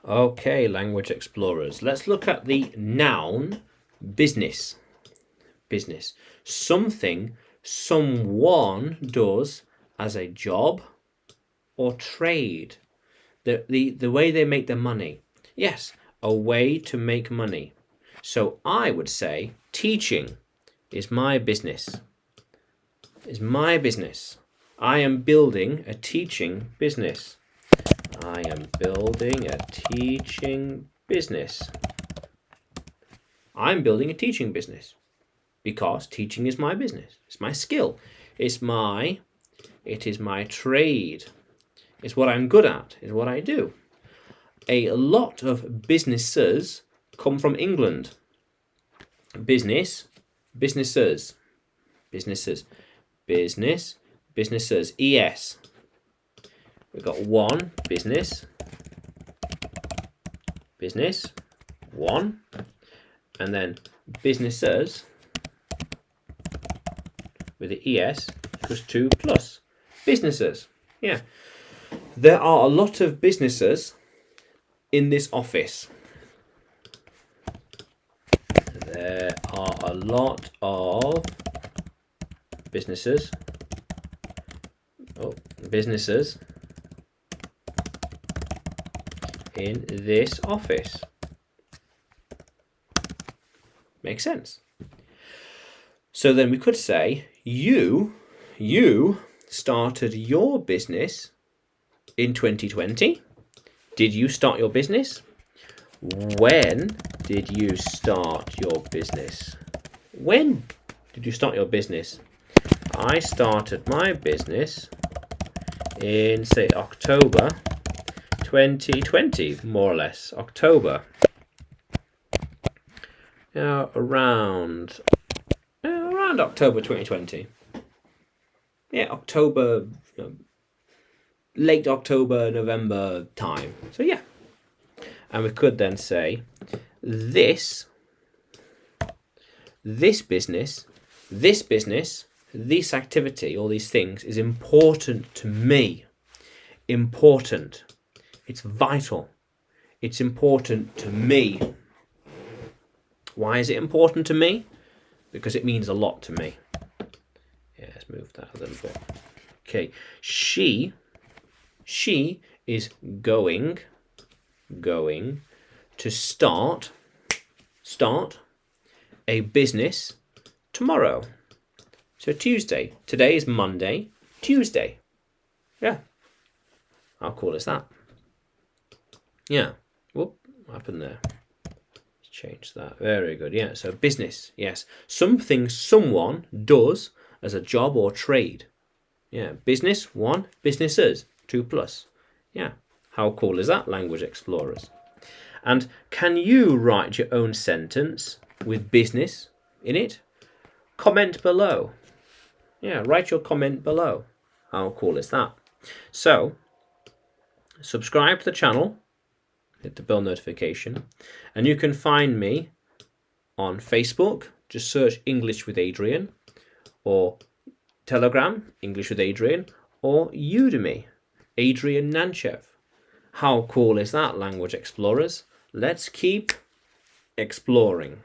Okay, language explorers. Let's look at the noun business. Business. Something someone does as a job or trade. The way they make their money. Yes, a way to make money. So I would say teaching is my business. Is my business. I am building a teaching business. I am building a teaching business. I'm building a teaching business because teaching is my business. It's my skill. It is my trade. It's what I'm good at. It's what I do. A lot of businesses come from England. Businesses. Business, businesses. ES. We've got one, business, one, and then businesses with the ES equals 2 plus businesses. Yeah. There are a lot of businesses in this office. There are a lot of businesses in this office. Makes sense. So then we could say you started your business in 2020. Did you start your business? When did you start your business? When did you start your business? I started my business in, say, October 2020, more or less. October. Around October 2020. Yeah, October, late October, November time. So yeah. And we could then say this business, this activity, all these things is important to me. Important. It's vital. It's important to me. Why is it important to me? Because it means a lot to me. Yeah, let's move that a little bit. Okay, she is going to start a business tomorrow. So Tuesday. Today is Monday. Tuesday. Yeah. How cool is that? Yeah. Whoop, what happened there? Let's change that. Very good. Yeah, so business. Yes. Something someone does as a job or trade. Yeah. Business, 1. Businesses, 2 plus. Yeah. How cool is that, language explorers? And can you write your own sentence with business in it? Comment below. Yeah, write your comment below. How cool is that? So, subscribe to the channel, hit the bell notification, and you can find me on Facebook. Just search English with Adrian, or Telegram, English with Adrian, or Udemy, Adrian Nanchev. How cool is that, language explorers? Let's keep exploring.